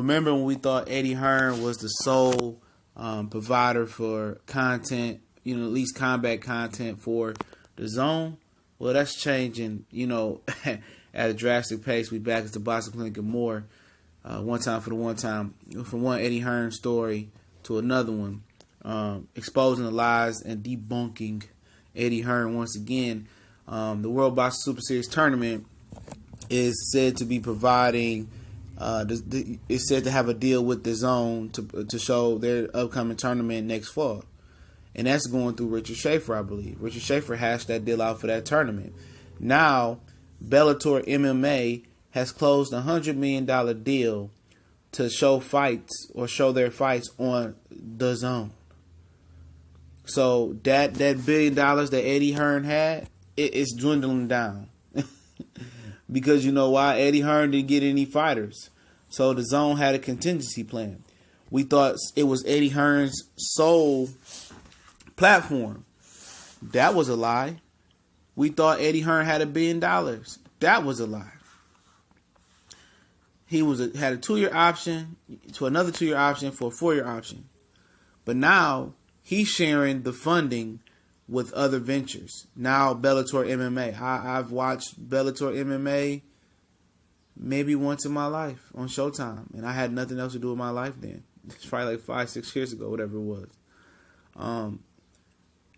remember when we thought Eddie Hearn was the sole provider for content, at least combat content for the DAZN? Well, that's changing, at a drastic pace. We back at the Boxing Clinic and more. One time for the one time. From one Eddie Hearn story to another one. Exposing the lies and debunking Eddie Hearn once again. The World Boxing Super Series tournament is said to be providing, it's said to have a deal with the DAZN to show their upcoming tournament next fall. And that's going through Richard Schaefer, I believe. Richard Schaefer hashed that deal out for that tournament. Now, Bellator MMA has closed a $100 million deal to show fights or show their fights on the DAZN. So that $1 billion that Eddie Hearn had, it's dwindling down. Because you know why? Eddie Hearn didn't get any fighters. So the DAZN had a contingency plan. We thought it was Eddie Hearn's sole platform. That was a lie. We thought Eddie Hearn had $1 billion. That was a lie. He had a 2-year option to another 2-year option for a 4-year option. But now he's sharing the funding with other ventures. Now Bellator MMA. I've watched Bellator MMA maybe once in my life on Showtime. And I had nothing else to do with my life then. It's probably like 5-6 years ago, whatever it was.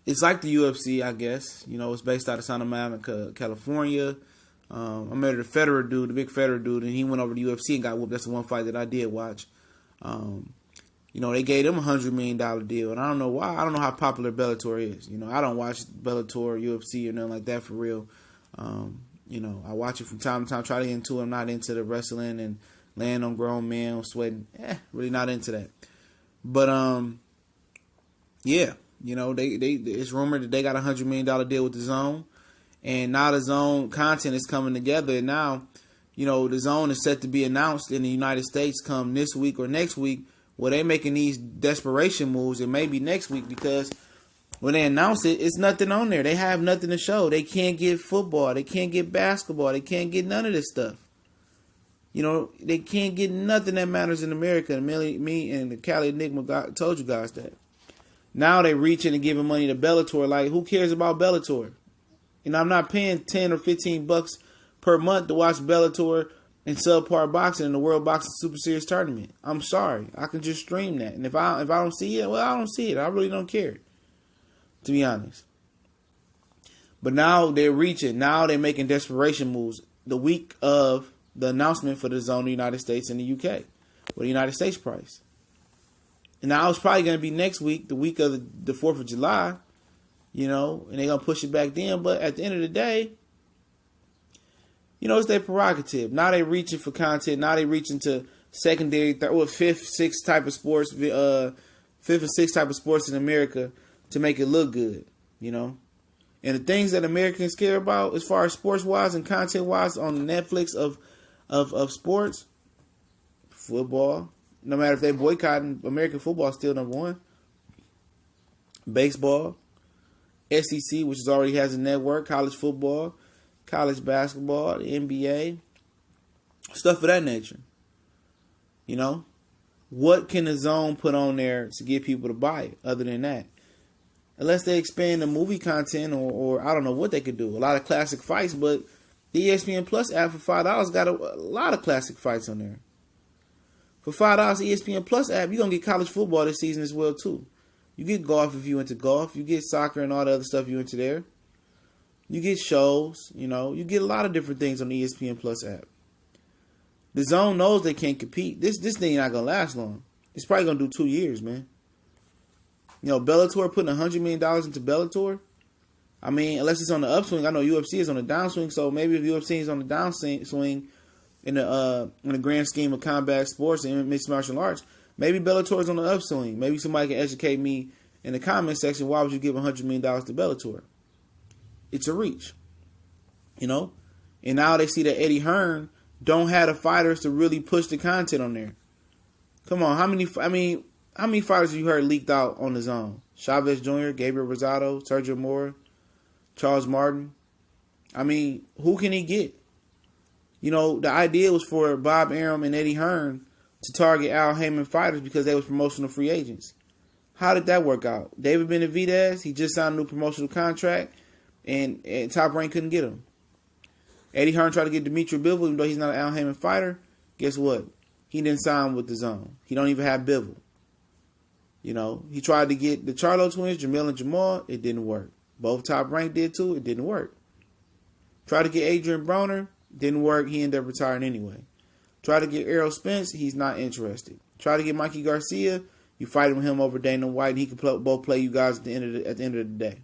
It's like the UFC, I guess. It's based out of Santa Monica, California. I met the Federer dude, the big Federer dude, and he went over to UFC and got whooped. That's the one fight that I did watch. They gave him a $100 million deal, and I don't know why. I don't know how popular Bellator is. I don't watch Bellator, UFC, or nothing like that for real. I watch it from time to time, try to get into it. I'm not into the wrestling and laying on grown men, sweating. Really not into that. But, yeah. It's rumored that they got a $100 million deal with the DAZN. And now the DAZN content is coming together. And now, the DAZN is set to be announced in the United States come this week or next week. Well, they're making these desperation moves. It may be next week because when they announce it, it's nothing on there. They have nothing to show. They can't get football. They can't get basketball. They can't get none of this stuff. They can't get nothing that matters in America. And me and the Cali Enigma told you guys that. Now they reaching and giving money to Bellator. Like, who cares about Bellator? I'm not paying $10 or $15 per month to watch Bellator and subpar boxing in the World Boxing Super Series tournament. I'm sorry. I can just stream that. And if I don't see it, well, I don't see it. I really don't care, to be honest. But now they're reaching. Now they're making desperation moves the week of the announcement for the DAZN in the United States and the UK, or the United States price. And now it's probably going to be next week, the week of the 4th of July, and they're going to push it back then. But at the end of the day, it's their prerogative. Now they're reaching for content. Now they're reaching to secondary, fifth, sixth type of sports, fifth or sixth type of sports in America to make it look good, And the things that Americans care about as far as sports-wise and content-wise on the Netflix of sports, football. No matter if they boycotting, American football is still number one. Baseball, SEC, which already has a network, college football, college basketball, the NBA, stuff of that nature. What can the DAZN put on there to get people to buy it other than that? Unless they expand the movie content or I don't know what they could do. A lot of classic fights, but the ESPN Plus app for $5 got a lot of classic fights on there. For $5, the ESPN Plus app, you're going to get college football this season as well, too. You get golf if you into golf. You get soccer and all the other stuff you into there. You get shows, You get a lot of different things on the ESPN Plus app. The DAZN knows they can't compete. This thing not going to last long. It's probably going to do 2 years, man. Bellator putting $100 million into Bellator. I mean, unless it's on the upswing. I know UFC is on the downswing, so maybe if UFC is on the downswing in the grand scheme of combat sports and mixed martial arts, maybe Bellator is on the upswing. Maybe somebody can educate me in the comment section. Why would you give $100 million to Bellator? It's a reach, And now they see that Eddie Hearn don't have the fighters to really push the content on there. Come on, how many fighters have you heard leaked out on the DAZN? Chavez Jr., Gabriel Rosado, Sergio Mora, Charles Martin. Who can he get? The idea was for Bob Arum and Eddie Hearn to target Al Heyman fighters because they was promotional free agents. How did that work out? David Benavidez, he just signed a new promotional contract, and Top Rank couldn't get him. Eddie Hearn tried to get Dimitri Bivol, even though he's not an Al Heyman fighter. Guess what? He didn't sign with DAZN. He don't even have Bivol. You know, he tried to get the Charlo twins, Jamil and Jamal. It didn't work. Both Top Rank did too. It didn't work. Tried to get Adrian Broner. Didn't work. He ended up retiring anyway. Tried to get Errol Spence. He's not interested. Tried to get Mikey Garcia. You fight with him over Dana White, and he can both play you guys at the end of the day.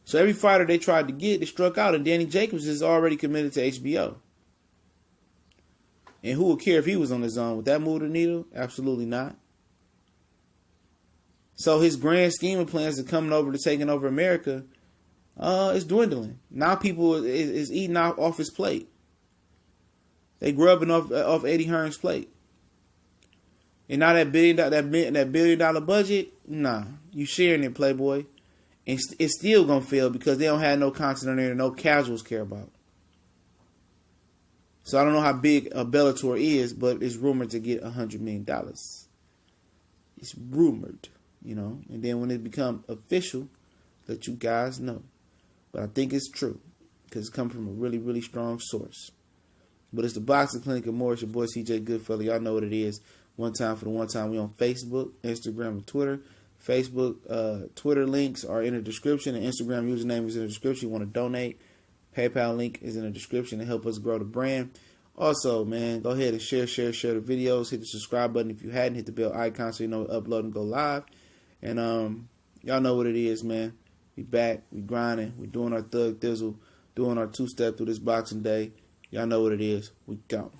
So every fighter they tried to get, they struck out, and Danny Jacobs is already committed to HBO. And who would care if he was on the zone? Would that move the needle? Absolutely not. So his grand scheme of plans of coming over to taking over America is dwindling. Now people is eating off his plate. They grubbing off Eddie Hearn's plate. And now that $1 billion budget, nah, you sharing it, Playboy. And it's still going to fail because they don't have no content on there and no casuals care about. So I don't know how big a Bellator is, but it's rumored to get $100 million. It's rumored, you know. And then when it becomes official, let you guys know. But I think it's true because it's coming from a really, really strong source. But it's the Boxing Clinic of Morris, your boy CJ Goodfellow. Y'all know what it is. One time for the one time. We on Facebook, Instagram, and Twitter. Facebook, Twitter links are in the description. The Instagram username is in the description. You want to donate, PayPal link is in the description to help us grow the brand. Also, man, go ahead and share the videos. Hit the subscribe button if you hadn't. Hit the bell icon so you know we upload and go live. And y'all know what it is, man. We back, we grinding, we doing our thug thizzle, doing our two-step through this Boxing Day. Y'all know what it is. We go.